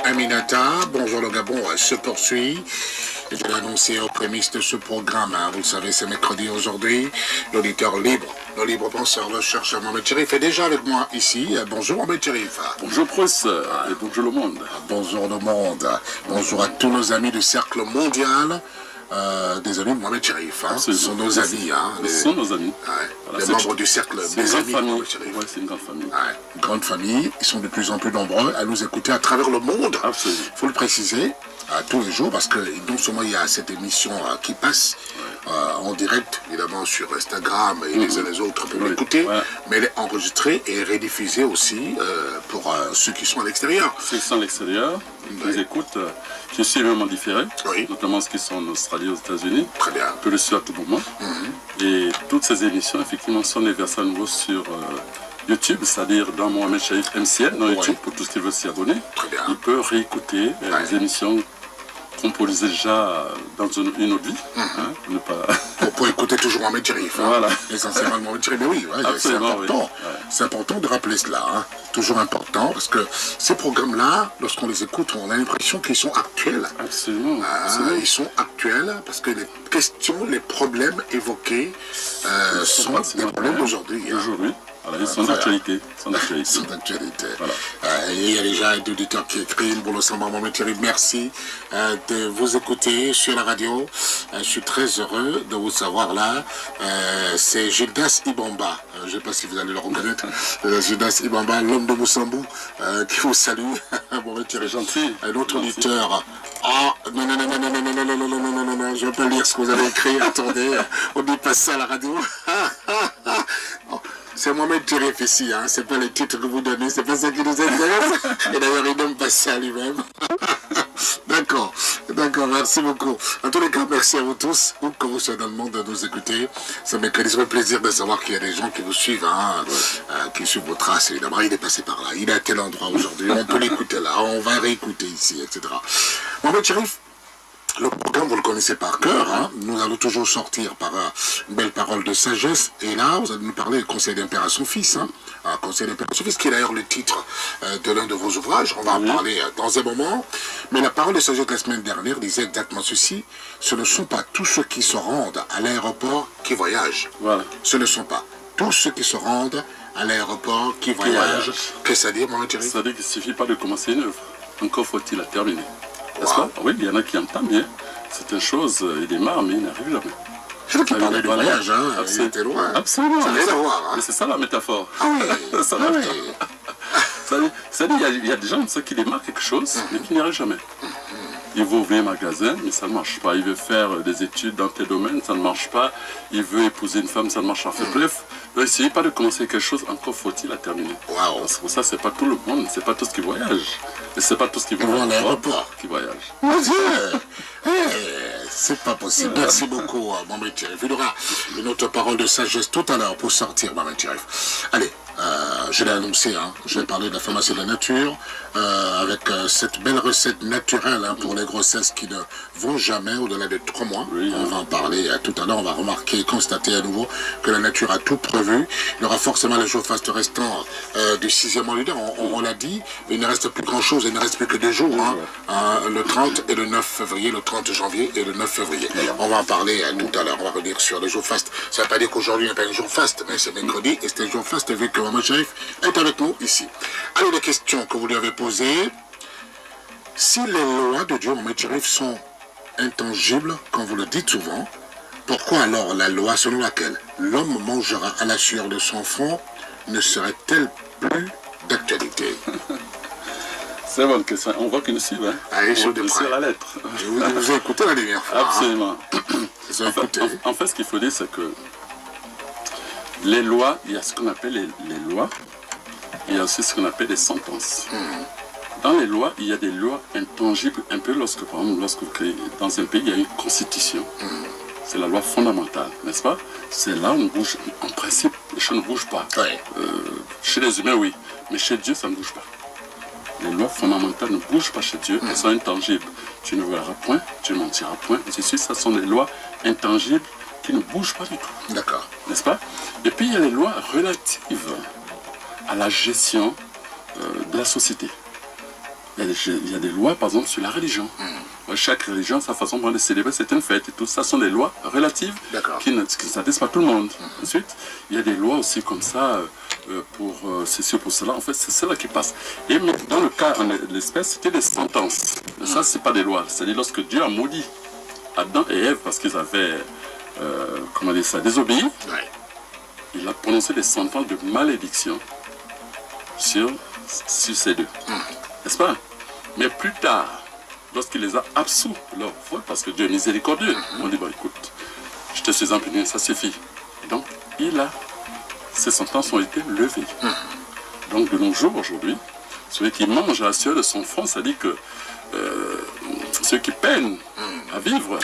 Aminata. Bonjour le Gabon se poursuit. Je l'ai annoncé aux prémices de ce programme. Vous le savez, c'est mercredi aujourd'hui. L'auditeur libre, le libre penseur, le chercheur Mohamed Cherif est déjà avec moi ici. Bonjour Mohamed Cherif. Bonjour professeur et bonjour le monde. Bonjour le monde. Bonjour à tous nos amis du cercle mondial. Des amis de Mohamed Cherif. Ce sont nos amis. Ce sont nos amis. Voilà, les membres du cercle des amis de Mohamed Cherif. Ouais, c'est une grande famille. Une grande famille. Ils sont de plus en plus nombreux à nous écouter à travers le monde. Absolument. Il faut le préciser. Tous les jours, parce que non seulement il y a cette émission qui passe en direct, évidemment, sur Instagram et les uns les autres peuvent l'écouter, mais elle est enregistrée et rediffusée aussi pour ceux qui sont à l'extérieur. Ceux qui sont à l'extérieur, qui les écoutent, qui suivent même en différé, notamment ceux qui sont en Australie, aux États-Unis, peuvent le suivre à tout moment. Et toutes ces émissions, effectivement, sont déversées à nouveau sur YouTube, c'est-à-dire dans Mohamed Cherif MCN, dans YouTube, pour tout ce qui veut s'y abonner. Il peut réécouter les émissions qu'on produisait déjà dans une autre vie. Ne pas... Pour écouter toujours Mohamed Cherif. Voilà. Essentiellement Mohamed Cherif. Mais oui, c'est important. C'est important de rappeler cela. Toujours important, parce que ces programmes-là, lorsqu'on les écoute, on a l'impression qu'ils sont actuels. Absolument. Ils sont actuels parce que les questions, les problèmes évoqués sont des problèmes d'aujourd'hui. Aujourd'hui. Voilà, ils sont d'actualité. Ils sont d'actualité. Il y a déjà un auditeur qui écrit Mbolo Samba Mohamed Cherif, merci de vous écouter sur la radio. Je suis très heureux de vous savoir là. C'est Gildas Ibamba. Je ne sais pas si vous allez le reconnaître. Gildas Ibamba, l'homme de Moussambou, qui vous salue. Mohamed Cherif, gentil. Un autre auditeur. Ah, non, je vais pas lire ce que vous avez écrit. Attendez, on dit pas ça à la radio. C'est Mohamed Cherif ici, hein. C'est pas les titres que vous donnez, c'est pas ça qui nous intéresse. Et d'ailleurs, il donne pas ça lui-même. D'accord, merci beaucoup. En tous les cas, merci à vous tous, où que vous soyez dans le monde, de nous écouter. Ça me fait plaisir de savoir qu'il y a des gens qui vous suivent, qui suivent vos traces. Évidemment, il est passé par là, il est à tel endroit aujourd'hui, on peut l'écouter là, on va réécouter ici, etc. Mohamed Cherif, le programme, vous le connaissez par cœur. Hein. Nous allons toujours sortir par une belle parole de sagesse. Et là, vous allez nous parler du Conseil d'un père à son fils. Conseil d'un père à son fils, qui est d'ailleurs le titre de l'un de vos ouvrages. On va en parler dans un moment. Mais la parole de sagesse de la semaine dernière disait exactement ceci. Ce ne sont pas tous ceux qui se rendent à l'aéroport qui voyagent. Voilà. Ce ne sont pas tous ceux qui se rendent à l'aéroport qui voyagent. Qu'est-ce que ça dit, Mohamed Cherif? Ça veut dire qu'il ne suffit pas de commencer une œuvre. Encore faut-il la terminer. N'est-ce pas? Oui, il y en a qui entament bien certaines choses, il démarre, mais il n'arrive jamais. C'est lui qui parlait du voyage, hein. Il était loin. Absolument. Ça n'a rien à voir. Hein. Mais c'est ça la métaphore. Ah oui. C'est-à-dire, il y a des gens qui démarrent quelque chose, mais qui n'y arrivent jamais. Il veut ouvrir un magasin, mais ça ne marche pas. Il veut faire des études dans tel domaine, ça ne marche pas. Il veut épouser une femme, ça ne marche pas. Bref, ne essayez pas de commencer quelque chose, encore faut-il la terminer. Wow. C'est pour ça, c'est pas tout le monde, c'est pas tous qui voyagent. Et c'est pas tous qui vont à l'aéroport qui voyagent. Mon Dieu, c'est pas possible. Merci beaucoup, Mohamed Cherif. Il y aura une autre parole de sagesse tout à l'heure pour sortir, Mohamed Cherif. Allez, je l'ai annoncé, je vais parler de la pharmacie de la nature, avec cette belle recette naturelle pour les grossesses qui ne vont jamais au-delà de 3 mois. Oui, on va en parler tout à l'heure, on va remarquer, constater à nouveau que la nature a tout prévu. Il y aura forcément les jours fastes restants du 6e mois lunaire, on l'a dit, mais il ne reste plus grand-chose, il ne reste plus que 2 jours, le 30 et le 9 février, le 30 janvier et le 9 février. On va en parler tout à l'heure, on va revenir sur les jours fastes. Ça ne veut pas dire qu'aujourd'hui n'est pas un jour faste, mais c'est mercredi et c'est un jour faste vu que Mohamed Cherif est avec nous ici. Allez, les questions que vous lui avez posées. Si les lois de Dieu, Mohamed Cherif, sont intangibles, comme vous le dites souvent, pourquoi alors la loi selon laquelle l'homme mangera à la sueur de son front ne serait-elle plus d'actualité? C'est une bonne question. On voit qu'il nous suit. Allez, sur la lettre. Vous avez écouté la dernière fois. Absolument. En fait, ce qu'il faut dire, c'est que les lois, il y a ce qu'on appelle les lois, il y a aussi ce qu'on appelle les sentences. Dans les lois, il y a des lois intangibles, un peu lorsque, par exemple, lorsque vous créez dans un pays, il y a une constitution. C'est la loi fondamentale, n'est-ce pas? C'est là où on bouge. En principe, les choses ne bougent pas. Chez les humains, oui, mais chez Dieu, ça ne bouge pas. Les lois fondamentales ne bougent pas chez Dieu, elles sont intangibles. Tu ne verras point, tu ne mentiras point, et ceci, ce sont des lois intangibles qui ne bougent pas du tout. D'accord. N'est-ce pas? Et puis il y a les lois relatives à la gestion de la société. Il y a des lois, par exemple, sur la religion. Chaque religion a sa façon de célébrer certaines fêtes et tout ça sont des lois relatives qui ne s'adressent pas à tout le monde. Ensuite, il y a des lois aussi comme ça pour ceci ou pour cela. En fait, c'est cela qui passe. Et mais dans le cas, en l'espèce, c'était des sentences. Ça, c'est pas des lois. C'est-à-dire lorsque Dieu a maudit Adam et Ève parce qu'ils avaient, comment dire ça, désobéi, il a prononcé des sentences de malédiction sur ces deux. N'est-ce pas? Mais plus tard, lorsqu'il les a absous de leur faute, parce que Dieu est miséricordieux, on dit, écoute, je te suis impuni, ça suffit. Donc, ses sentences ont été levées. Donc, de nos jours, aujourd'hui, celui qui mange à la sueur de son front, ça dit que ceux qui peinent à vivre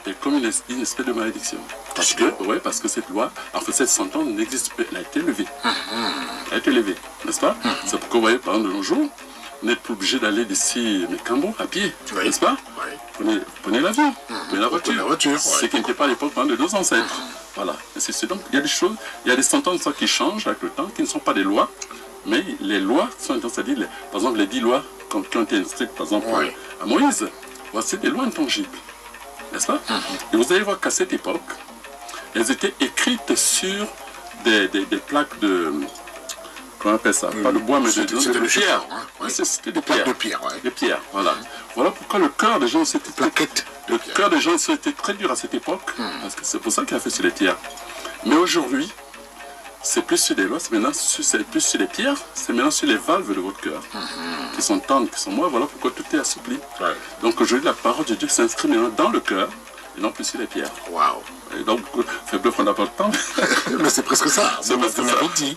est comme une espèce de malédiction. Parce que cette loi, en fait, cette sentence n'existe pas, elle a été levée. Elle a été levée, n'est-ce pas? C'est pourquoi, vous voyez, par exemple, de nos jours, vous n'êtes plus obligé d'aller d'ici Mécambo à pied, n'est-ce pas? Prenez l'avion, prenez la voiture. Ce qui n'était pas à l'époque de nos ancêtres. Voilà. Donc, il y a des choses, il y a des sentences qui changent avec le temps, qui ne sont pas des lois, mais les lois sont, c'est-à-dire, par exemple, les 10 lois qui ont été inscrites, par exemple, à Moïse, voici des lois intangibles, n'est-ce pas? Et vous allez voir qu'à cette époque, elles étaient écrites sur des plaques de... Comment on appelle ça? Pas de bois, mais de pierre. C'était des pierres. Des pierres, voilà. Voilà pourquoi le cœur des gens était très dur à cette époque, parce que c'est pour ça qu'il a fait sur les pierres. Mais aujourd'hui, c'est plus sur des lois, c'est plus sur les pierres, c'est maintenant sur les valves de votre cœur, qui sont tendres, qui sont moites. Voilà pourquoi tout est assoupli. Donc aujourd'hui, la parole de Dieu s'inscrit maintenant dans le cœur, et non plus sur les pierres. Waouh! Et donc, fait peu qu'on n'a pas le temps. Mais c'est presque ça. C'est presque ça. Dit.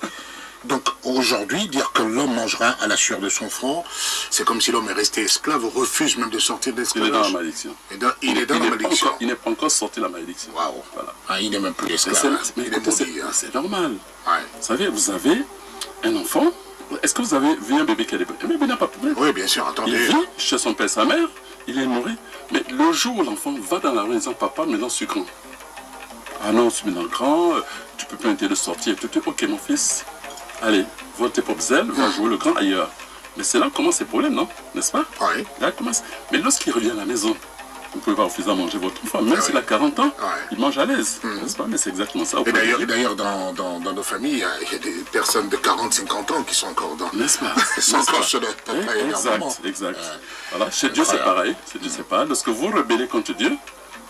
Donc aujourd'hui, dire que l'homme mangera à la sueur de son front, c'est comme si l'homme est resté esclave, refuse même de sortir de l'esclavage. Il est dans la malédiction. Il est dans la malédiction. Il n'est pas encore sorti de la malédiction. Waouh. Voilà. Il n'est même plus esclave. C'est normal. Vous avez un enfant. Est-ce que vous avez vu un bébé qui a des problèmes? Un bébé n'a pas de problème. Oui, bien sûr, attendez. Il vit chez son père et sa mère, il est nourri. Mais le jour où l'enfant va dans la rue en disant, papa, maintenant je suis grand. Ah non, je suis maintenant grand, tu peux pas interdire de sortir. Ok, mon fils, allez, vole tes propres ailes, va jouer le grand ailleurs. Mais c'est là que commencent les problèmes, non? N'est-ce pas? Oui. Là commence. Mais lorsqu'il revient à la maison, vous pouvez pas refuser à manger votre enfant. Même s'il a 40 ans, il mange à l'aise. N'est-ce pas? Mais c'est exactement ça. Et d'ailleurs, dans nos familles, il y a des personnes de 40, 50 ans qui sont encore dans... N'est-ce pas? Ils sont encore sur notre Exact. Voilà. Chez Dieu, c'est pareil. Chez Dieu, c'est pareil. Lorsque vous rebellez contre Dieu,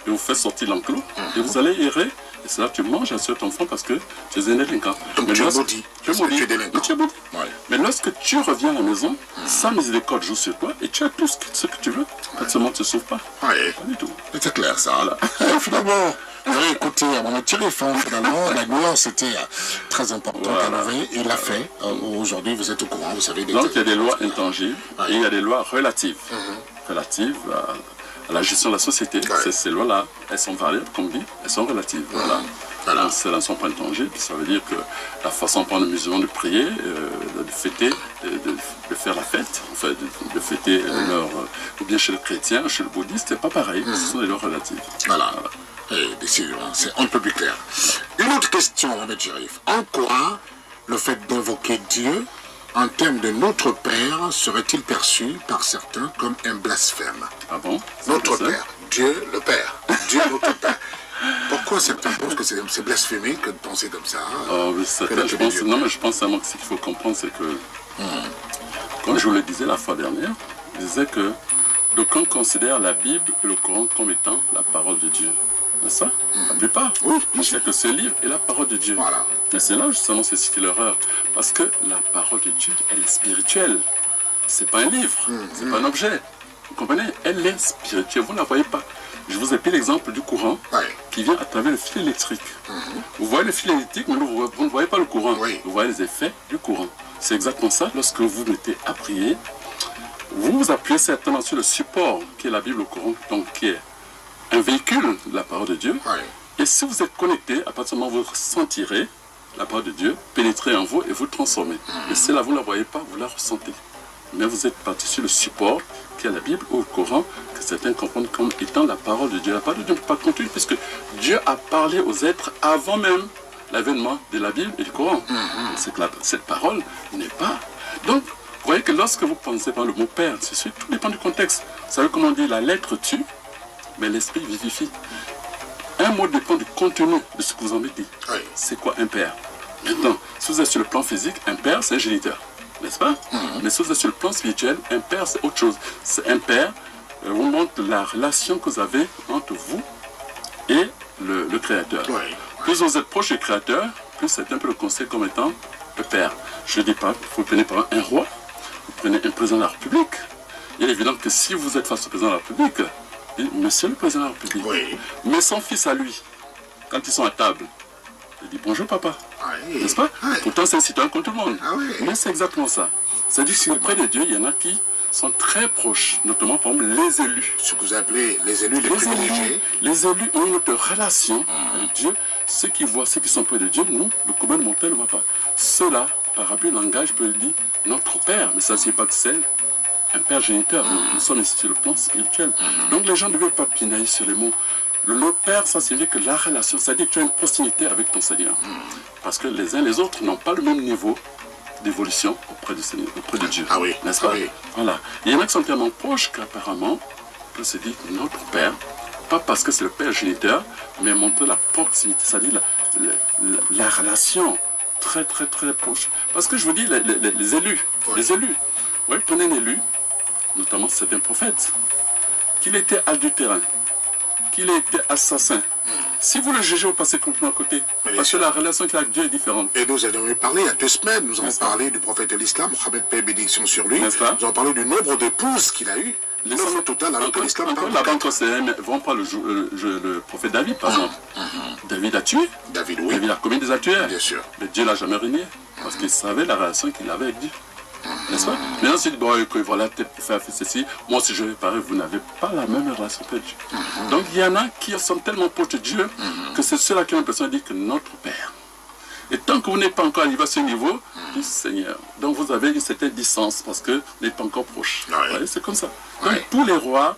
et vous faites sortir l'enclos, et vous allez errer, et c'est là que tu manges à ton enfant parce que tu es un délinquant. Donc tu es maudit. Tu es délinquant. Mais lorsque tu reviens à la maison, sa miséricorde joue sur toi, et tu as tout ce que tu veux. Pas seulement tu ne souffres pas. Pas du tout. C'est clair ça. Finalement, vous avez écouté à mon téléphone, finalement, la nuance était très importante à lever, il l'a fait. Aujourd'hui, vous êtes au courant, vous savez. Donc il y a des lois intangibles, et il y a des lois relatives. Relatives à la gestion de la société. Ces lois-là, elles sont variables, comme dit, elles sont relatives. Voilà. Celles ne sont pas intangibles, ça veut dire que la façon pour les musulmans de prier, de fêter, de faire la fête, enfin, de fêter leur... ou bien chez le chrétien, chez le bouddhiste, c'est pas pareil, ce sont des lois relatives. Voilà. Et décidément, c'est un peu plus clair. Une autre question, Ahmed Cherif. En quoi le fait d'invoquer Dieu en termes de notre Père serait-il perçu par certains comme un blasphème? Ah bon? Notre Père, Dieu le Père, Dieu notre Père. Pourquoi certains pensent que c'est blasphémé que de penser comme ça? Je pense vraiment que ce qu'il faut comprendre, c'est que, comme je vous le disais la fois dernière, je disais que d'aucuns considèrent la Bible et le Coran comme étant la parole de Dieu. N'est-ce pas? La plupart. Oui. Parce que ce livre est la parole de Dieu. Voilà. Mais c'est là justement c'est ce qui est l'erreur. Parce que la parole de Dieu, elle est spirituelle. C'est pas un livre, c'est pas un objet. Vous comprenez? Elle est spirituelle, vous ne la voyez pas. Je vous ai pris l'exemple du courant qui vient à travers le fil électrique. Vous voyez le fil électrique, mais vous ne voyez pas le courant. Vous voyez les effets du courant. C'est exactement ça. Lorsque vous mettez à prier, vous vous appuyez certainement sur le support qui est la Bible, le Coran, donc qui est un véhicule de la parole de Dieu. Et si vous êtes connecté, à partir du moment où vous sentirez la parole de Dieu pénétrer en vous et vous transformer. Et celle-là, vous ne la voyez pas, vous la ressentez. Mais vous êtes parti sur le support qui est la Bible ou le Coran, que certains comprennent comme étant la parole de Dieu. La parole de Dieu ne peut pas continuer puisque Dieu a parlé aux êtres avant même l'avènement de la Bible et du Coran. C'est que cette parole n'est pas... Donc, vous voyez que lorsque vous pensez par le mot Père, tout dépend du contexte. Vous savez comment on dit, la lettre tue, mais l'esprit vivifie. Un mot dépend du contenu de ce que vous en dites. C'est quoi un père? Maintenant, si vous êtes sur le plan physique, un père, c'est un géniteur. N'est-ce pas? Mais si vous êtes sur le plan spirituel, un père, c'est autre chose. C'est un père, vous montre la relation que vous avez entre vous et le Créateur. Plus vous êtes proche du Créateur, plus c'est un peu le conseil comme étant le père. Je ne dis pas, vous prenez par exemple un roi, vous prenez un président de la République. Il est évident que si vous êtes face au président de la République, Monsieur le président de la République, mais son fils à lui, quand ils sont à table, il dit bonjour papa. Oui. N'est-ce pas? Oui. Pourtant, c'est un citoyen comme tout le monde. Ah oui. Mais c'est exactement ça. C'est-à-dire qu'auprès de Dieu, il y en a qui sont très proches, notamment par exemple les élus. Ce que vous appelez les élus, les privilégiés. Les élus ont une relation avec Dieu. Ceux qui voient, ceux qui sont près de Dieu, nous, le commun mortel ne voit pas. Ceux-là, par rapport au langage, peut dire notre Père, mais ça ne signifie pas que c'est un Père géniteur. Nous sommes ici sur le plan spirituel. Donc les gens ne devaient pas pinailler sur les mots. Le Père, ça signifie que la relation, c'est-à-dire que tu as une proximité avec ton Seigneur. Parce que les uns et les autres n'ont pas le même niveau d'évolution auprès du Seigneur, auprès de Dieu. Ah oui, n'est-ce pas? Oui. Voilà. Il y en a qui sont tellement proches qu'apparemment, on peut se dire notre Père, pas parce que c'est le Père géniteur, mais montrer la proximité, c'est-à-dire la relation très très très proche. Parce que je vous dis, les élus, les élus, oui, prenez un élu, notamment c'est un prophète, qu'il était adultérin, qu'il était assassin. Si vous le jugez, vous passez complètement à côté. Parce que la relation qu'il a avec Dieu est différente. Et nous avons parlé il y a 2 semaines, nous avons parlé du prophète de l'islam, Mohammed, paix et bénédiction sur lui. Nous avons parlé du nombre d'épouses qu'il a eu. Le nombre total alors que l'islam encore la banque OCM, vont pas le prophète David, par exemple. David a tué. David, oui. David a commis des actes. Bien sûr. Mais Dieu l'a jamais renié. Parce qu'il savait la relation qu'il avait avec Dieu. N'est-ce pas? Maintenant, c'est dit, bon, voilà, peut-être pour faire ceci, moi, si je vais parler, vous n'avez pas la même relation que Dieu. Donc, il y en a qui sont tellement proches de Dieu que c'est ceux-là qui ont l'impression de dire que notre Père. Et tant que vous n'êtes pas encore arrivé à ce niveau du Seigneur, donc vous avez une certaine distance parce que vous n'êtes pas encore proche. Ouais. C'est comme ça. Donc, tous les rois,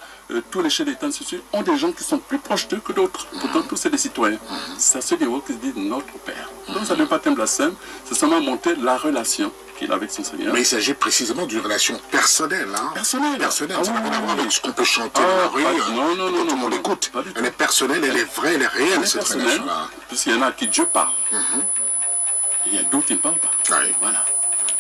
tous les chefs d'État, ont des gens qui sont plus proches d'eux que d'autres. Pourtant, tous c'est des citoyens. C'est à ce niveau qu'ils se disent notre Père. Donc, ça ne veut pas être un blasphème, c'est seulement montrer la relation qu'il a avec son Seigneur. Mais il s'agit précisément d'une relation personnelle. Hein? Personnelle. Ça n'a rien à voir avec ce qu'on peut chanter dans la rue. Non, non, non, tout le monde écoute. Elle est personnelle, elle est vraie, elle est réelle, cette relation-là. Puisqu'il y en a à qui Dieu parle. Et il y a d'autres qui ne parlent pas. Oui. Voilà.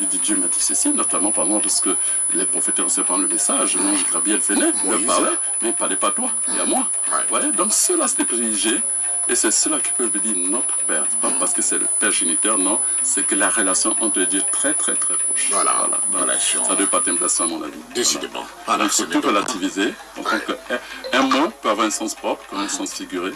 Il dit Dieu m'a dit ceci, notamment par exemple parce que les prophètes recevant le message, l'ange Gabriel venait, il parlait, mais il ne parlait pas à toi, et à moi. Ouais. Donc ceux-là, c'est des privilégiés. Et c'est ceux-là qui peuvent dire notre Père. Pas parce que c'est le Père géniteur, non. C'est que la relation entre Dieu est très très très proche. Voilà. Ça ne doit pas être un blasphème, à mon avis. Décidément. Voilà. Donc il faut tout relativiser. Un mot peut avoir un sens propre, comme un sens figuré,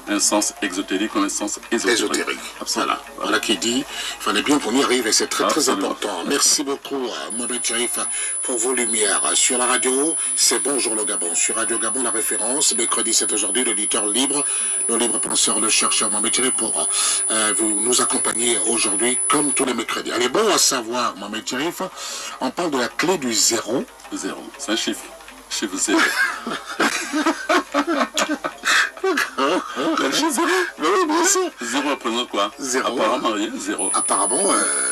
un sens exotérique, comme un sens ésotérique. Absolument. Voilà qui dit, il fallait bien qu'on y arrive et c'est très très important. Merci beaucoup, Mohamed Cherif, pour vos lumières. Sur la radio, c'est Bonjour le Gabon. Sur Radio Gabon, la référence, mercredi, c'est aujourd'hui l'auditeur libre, le libre penseur, le chercheur Mohamed Cherif, pour vous nous accompagner aujourd'hui comme tous les mercredis. Allez, bon à savoir, Mohamed Cherif, on parle de la clé du zéro. Zéro, c'est un chiffre. Chiffre zéro. Le chiffre zéro. Oui, bien sûr. Zéro représente quoi? Zéro. Apparemment rien, zéro. Apparemment,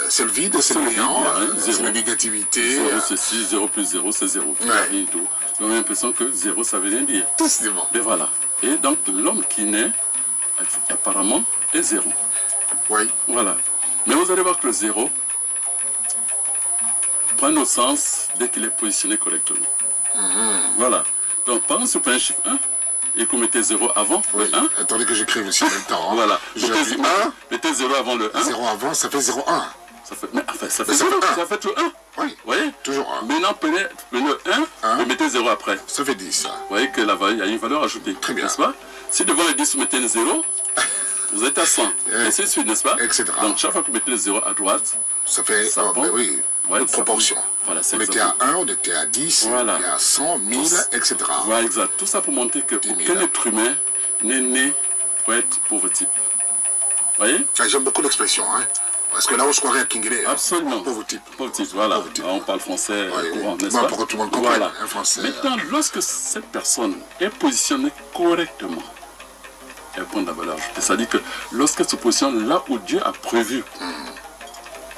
c'est le vide, c'est le néant, c'est la négativité. Zéro ceci, zéro plus zéro, c'est zéro. Rien du tout. Donc on a l'impression que zéro, ça veut rien dire. Décidément. Et voilà. Et donc l'homme qui naît, apparemment, est zéro. Oui. Voilà. Mais vous allez voir que le zéro prend nos sens dès qu'il est positionné correctement. Voilà. Donc, par exemple, si vous prenez un chiffre 1 et que vous mettez 0 avant le 1. Attendez que j'écrive aussi en même temps. Hein. Voilà. Mettez 0 avant le 1. 0 avant, ça fait 0,1. Ça fait, mais, enfin, ça fait 0, ça fait toujours 1. Oui. Vous voyez? Toujours 1. Maintenant, prenez le 1 et mettez 0 après. Ça fait 10. Vous voyez que là-bas, il y a une valeur ajoutée. Très bien. N'est-ce pas? Si devant le 10, vous mettez un 0, vous êtes à 100. Et ainsi de suite, n'est-ce pas? Etc. Donc, chaque fois que vous mettez le 0 à droite, ça fait oui, une proportion. Voilà, on était à 1, on était à 10, voilà. On était à 100, 1000, etc. Voilà, exact. Tout ça pour montrer qu'aucun être humain n'est né pour être pauvre type. Vous voyez? J'aime beaucoup l'expression, hein. Parce que là, on se croirait à Kinguélé. Absolument. Pauvre type. Pauvre type, voilà. Pauvre type. On parle français courant, n'est-ce pas? Pour que tout le monde comprenne, voilà. Français. Maintenant, lorsque cette personne est positionnée correctement, elle prend de la valeur ajoutée. C'est-à-dire que lorsqu'elle se positionne là où Dieu a prévu,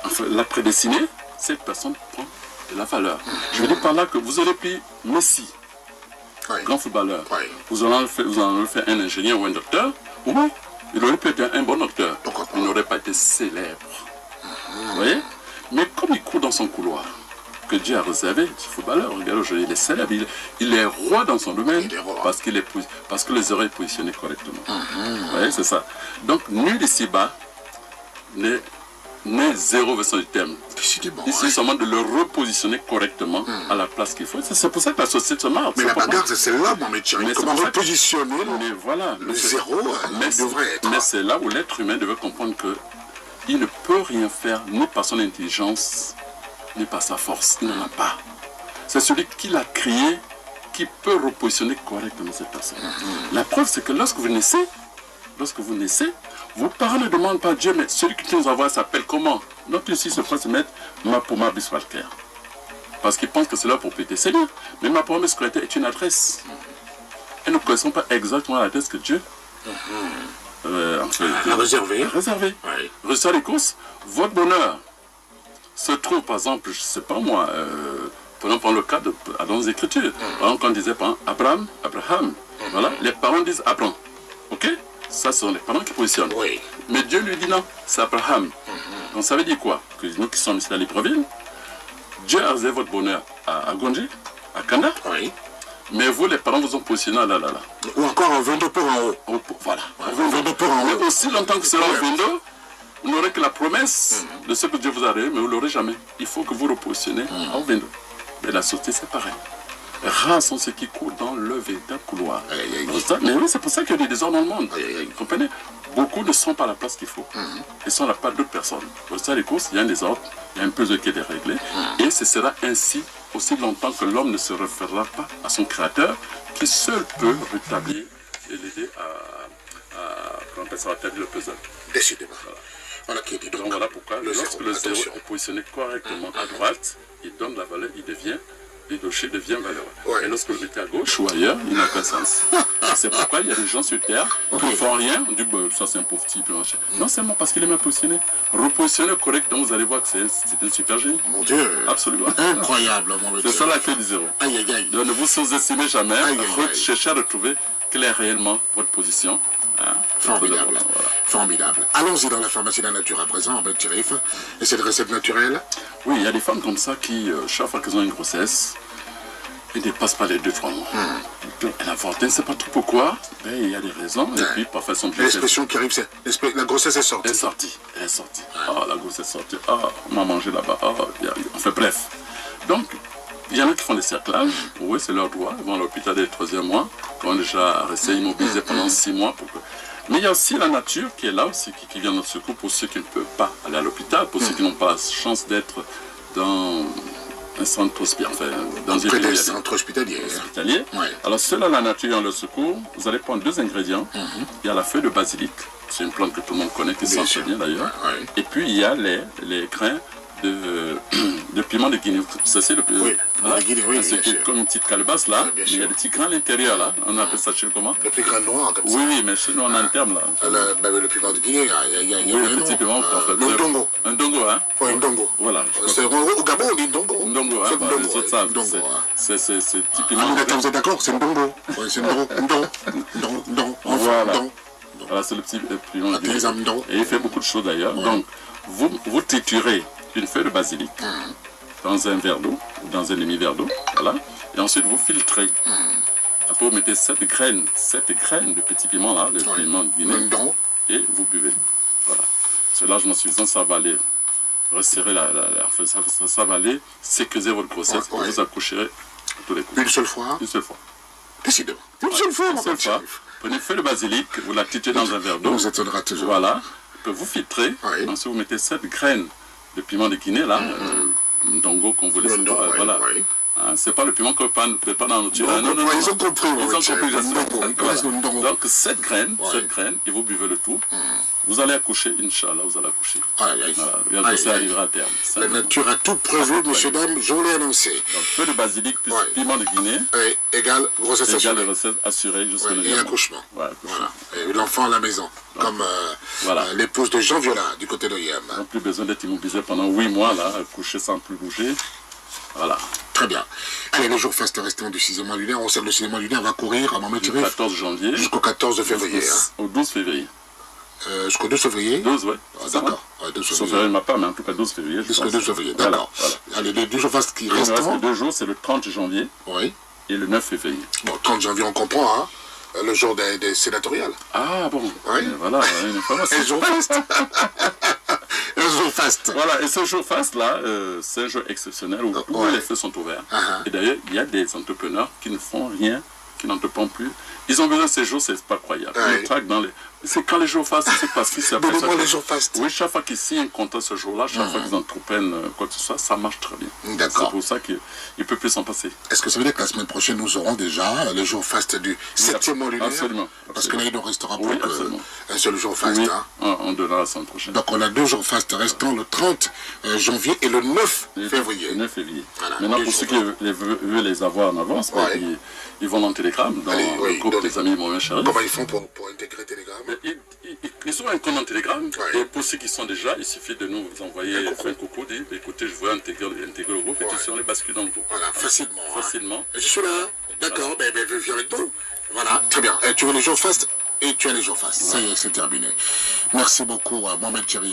enfin, l'a prédestiné, cette personne prend de la valeur. Je veux dire par là que vous aurez pris Messi, grand footballeur. Vous en avez fait un ingénieur ou un docteur, ou il aurait pu être un bon docteur. Il n'aurait pas été célèbre. Vous voyez? Mais comme il court dans son couloir, que Dieu a réservé, ce footballeur, regardez aujourd'hui, il est célèbre, il est roi dans son domaine, parce que les oreilles sont positionnées correctement. Vous voyez, c'est ça. Donc, nul ici-bas n'est n'est zéro version du terme. Décidément. Il s'agit seulement de le repositionner correctement à la place qu'il faut. C'est pour ça que la société se marre. Mais la bagarre, c'est là, mon métier. Comment repositionner le zéro devrait être. Mais c'est là où l'être humain devait comprendre qu'il ne peut rien faire, ni par son intelligence, ni par sa force. Il n'en a pas. C'est celui qui l'a créé qui peut repositionner correctement cette personne. La preuve, c'est que lorsque vous naissez, vos parents ne demandent pas à Dieu, mais celui qui nous envoie s'appelle comment? Donc ici, se peut se mettre Mapoma Biswalker. Parce qu'ils pensent que c'est leur propriété. C'est bien. Mais Mapoma Biswalker est une adresse. Et nous ne connaissons pas exactement l'adresse que Dieu a réservé. Oui. Résultat des courses, votre bonheur se trouve, par exemple, je ne sais pas moi, prenons le cas dans les Écritures. Par exemple, quand on disait par exemple, Abraham, voilà, les parents disent Abraham. Ok? Ça, ce sont les parents qui positionnent. Oui. Mais Dieu lui dit non, c'est Abraham. Donc ça veut dire quoi? Que nous qui sommes ici à Libreville, Dieu a réservé votre bonheur à Gondji, à Kanda. Oui. Mais vous, les parents, vous ont positionné là. Ou encore en 22 pour en haut. Voilà. 22 pour en haut. Mais aussi longtemps que c'est en 22, vous n'aurez que la promesse de ce que Dieu vous a donné, mais vous ne l'aurez jamais. Il faut que vous repositionnez en 22. Mais la société, c'est pareil. Rares sont ceux qui courent dans le véritable couloir. Mais oui, c'est pour ça qu'il y a des désordres dans le monde. Vous comprenez? Beaucoup ne sont pas à la place qu'il faut. Ils sont à la place d'autres personnes. Pour ça, les courses, il y a un désordre, il y a un peu de qui est déréglé. Et ce sera ainsi aussi longtemps que l'homme ne se référera pas à son créateur, qui seul peut rétablir et l'aider à remplacer la tête de le puzzle. Décidément. Voilà qui est dit. Donc voilà pourquoi, lorsque le zéro est positionné correctement à droite, il donne la valeur, il devient. Et dossier devient valeur. Et lorsque vous le mettez à gauche ou ailleurs, il n'a aucun sens. C'est pourquoi il y a des gens sur Terre qui ne font rien. On dit, bah, ça c'est un pauvre type. Non, seulement parce qu'il est mal positionné. Repositionné correctement, vous allez voir que c'est un super génie. Mon Dieu. Absolument. Incroyable, mon Dieu. C'est ça la clé du zéro. Aïe, aïe, aïe. Donc ne vous sous-estimez jamais. Cherchez à retrouver quelle est réellement votre position. Formidable. Voilà. Formidable. Allons-y dans la pharmacie de la nature à présent, avec Thierry. Et cette recette naturelle? Oui, il y a des femmes comme ça qui, chaque fois qu'elles ont une grossesse, elles ne dépassent pas les 2-3 mois. Elle a avorté, je ne sais pas trop pourquoi, mais il y a des raisons. Et puis parfois elles sont bien. L'expression qui arrive, c'est la grossesse est sortie. Elle est sortie. Ah, la grossesse est sortie. Ah, on m'a mangé là-bas. Ah, enfin bref. Donc, il y en a qui font des cerclages. Pour eux, c'est leur droit. Ils vont à l'hôpital dès le 3e mois. Ils vont déjà rester immobilisés pendant 6 mois. Mais il y a aussi la nature qui est là aussi, qui vient à notre secours pour ceux qui ne peuvent pas aller à l'hôpital, pour ceux qui n'ont pas la chance d'être dans un centre hospitalier. Enfin, dans près des centres hospitaliers. Ouais. Alors, ceux-là, la nature vient à leur secours. Vous allez prendre 2 ingrédients. Il y a la feuille de basilic. C'est une plante que tout le monde connaît, qui sent très bien d'ailleurs. Et puis, il y a les grains de piment de Guinée. C'est le c'est comme une petite calebasse là, mais il y a des petits grains à l'intérieur là. On appelle ça chez comment? Le plus grand noir comme ça. Oui, mais chez nous on a un terme là. Le piment de Guinée, il y a le petit piment. Un dongo. Un dongo, hein? Oui, un dongo. Voilà. Au Gabon on dit dongo. Un dongo, hein? Les autres savent. C'est typiquement. Vous êtes d'accord? C'est un dongo. C'est un dongo. Voilà, c'est le petit piment de Guinée. Et il fait beaucoup de choses d'ailleurs. Donc, vous triturez une feuille de basilic dans un verre d'eau ou dans un demi-verre d'eau, voilà, et ensuite vous filtrez. Après vous mettez 7 graines de petits piments là, le piment de Guinée, et vous buvez. Voilà. C'est largement suffisant, ça va aller resserrer ça va aller sécuriser votre grossesse et vous accoucherez à tous les coups. Une seule fois? Une seule fois. Décidément. Une seule fois, Prenez une feuille de basilic, vous la triturez dans un verre d'eau. Vous étonnera toujours. Voilà. Que vous filtrez, ensuite vous mettez 7 graines de piment de Guinée, là, ndongo, qu'on voulait savoir, voilà. Hein, c'est pas le piment qu'on ne peut pas dans notre tirage. Non, ils ont compris. Donc, 7 graines, et vous buvez le tout. Vous allez accoucher, Inch'Allah, vous allez accoucher. Voilà, ça arrivera à terme. La nature a tout prévu, messieurs, dames, je vous l'ai annoncé. Donc, feu de basilic plus piment de Guinée. Égale grossesse assurée. Égale grossesse assurée jusqu'au et accouchement. Voilà. Et l'enfant à la maison. Comme l'épouse de Jean Viola, du côté de Yem. On n'a plus besoin d'être immobilisé pendant 8 mois, là, couché sans plus bouger. Voilà. Très bien. Allez, le jour faste restant du 6e mois lunaire, on sait que le 6e mois lunaire va courir à moment du 14 janvier jusqu'au 14 février. Au 12 février. Jusqu'au 12 février 12, oui. D'accord. 12 février, ma part, mais en tout cas 12 février. Jusqu'au 12 février, d'accord. Allez, les 2 jours fastes qui restent. Il reste 2 jours, c'est le 30 janvier et le 9 février. Bon, 30 janvier, on comprend, hein, le jour des sénatoriales. Ah bon. Oui. Voilà, une information. Un jour faste. Un jour faste. Voilà, et ce jour faste là, c'est un jour exceptionnel où tous les feux sont ouverts. Et d'ailleurs, il y a des entrepreneurs qui ne font rien, qui n'entreprennent plus. Ils ont besoin de ces jours, c'est pas croyable. Ils traquent dans les... C'est quand les jours fastes, c'est parce qu'ils s'appellent ça. Les jours fastes. Oui, chaque fois qu'ils signent un contrat ce jour-là, chaque fois qu'ils entreprennent quoi que ce soit, ça marche très bien. D'accord. C'est pour ça qu'il ne peut plus s'en passer. Est-ce que ça veut dire que la semaine prochaine, nous aurons déjà le jour faste du 7e mois lunaire? Absolument. Parce que là, il ne restera pas un seul jour faste. Oui, hein. on donnera la semaine prochaine. Donc on a 2 jours fastes restants, le 30 janvier et le 9 février. Le 9 février. Voilà, maintenant, pour ceux qui veulent les avoir en avance, ils vont dans Telegram, dans le groupe des amis Mohamed Chéri. Comment ils font pour intégrer Telegram? Ils ont un compte en Telegram, et pour ceux qui sont déjà, il suffit de nous envoyer un coucou, dire écoutez, je veux intégrer le groupe, et tout ça, on les bascule dans le groupe. Voilà, facilement. Facilement. Hein. Je suis là, d'accord, viens avec nous. Voilà, très bien. Tu veux les jours fastes et tu as les jours fastes. Ça y est, c'est terminé. Merci beaucoup à Mohamed Chéri.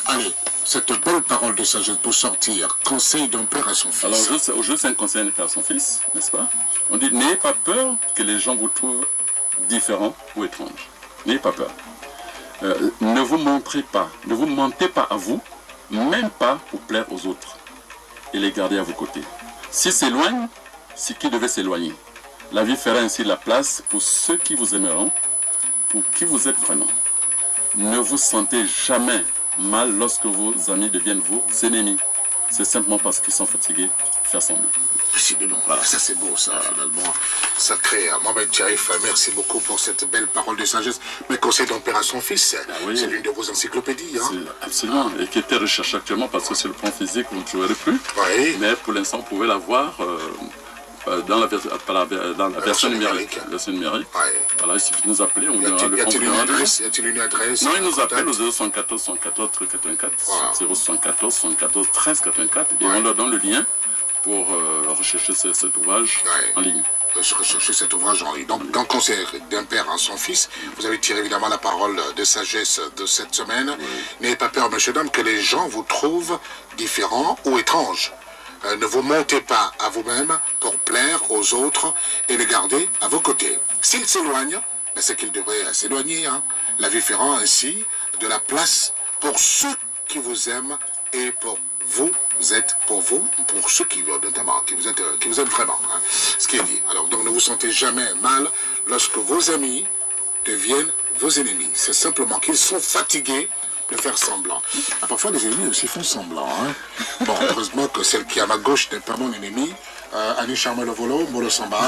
Allez, cette belle parole de sagesse pour sortir. Conseil d'un père à son fils. Alors, aujourd'hui, c'est un conseil d'un père à son fils, n'est-ce pas? On dit, n'ayez pas peur que les gens vous trouvent différents ou étranges. N'ayez pas peur. Ne vous montrez pas, ne vous mentez pas à vous, même pas pour plaire aux autres, et les garder à vos côtés. S'ils s'éloignent, c'est qui devait s'éloigner. La vie fera ainsi la place pour ceux qui vous aimeront, pour qui vous êtes vraiment. Ne vous sentez jamais mal lorsque vos amis deviennent vos ennemis. C'est simplement parce qu'ils sont fatigués de faire semblant. Précisément. Voilà. Ça c'est beau ça, finalement. Sacré Mohamed Cherif, merci beaucoup pour cette belle parole de sagesse. Mais conseil d'un père à son fils, c'est l'une de vos encyclopédies. Hein. Absolument, et qui était recherchée actuellement parce que sur le plan physique, vous ne trouverez plus. Mais pour l'instant, vous pouvez la voir dans la version numérique. Voilà, il suffit de nous appeler. Y a-t-il une adresse? Non, il nous appelle au 074 74 13 84. 074 74 13 84 et on leur donne le lien pour rechercher cet ouvrage en ligne. Rechercher cet ouvrage en ligne. Donc, dans le conseil d'un père à son fils, vous avez tiré évidemment la parole de sagesse de cette semaine. N'ayez pas peur, monsieur, dames, que les gens vous trouvent différents ou étranges. Ne vous montez pas à vous-même pour plaire aux autres et les garder à vos côtés. S'ils s'éloignent, c'est qu'ils devraient s'éloigner. Hein. La vie fera ainsi de la place pour ceux qui vous aiment et pour vous êtes pour vous, pour ceux qui notamment, qui vous aiment vraiment. Hein. Ce qui est dit. Alors, donc, ne vous sentez jamais mal lorsque vos amis deviennent vos ennemis. C'est simplement qu'ils sont fatigués de faire semblant. Parfois, les ennemis aussi font semblant. Hein. Bon, heureusement que celle qui est à ma gauche n'est pas mon ennemi. Annie Charmel Volo, Molo Samba.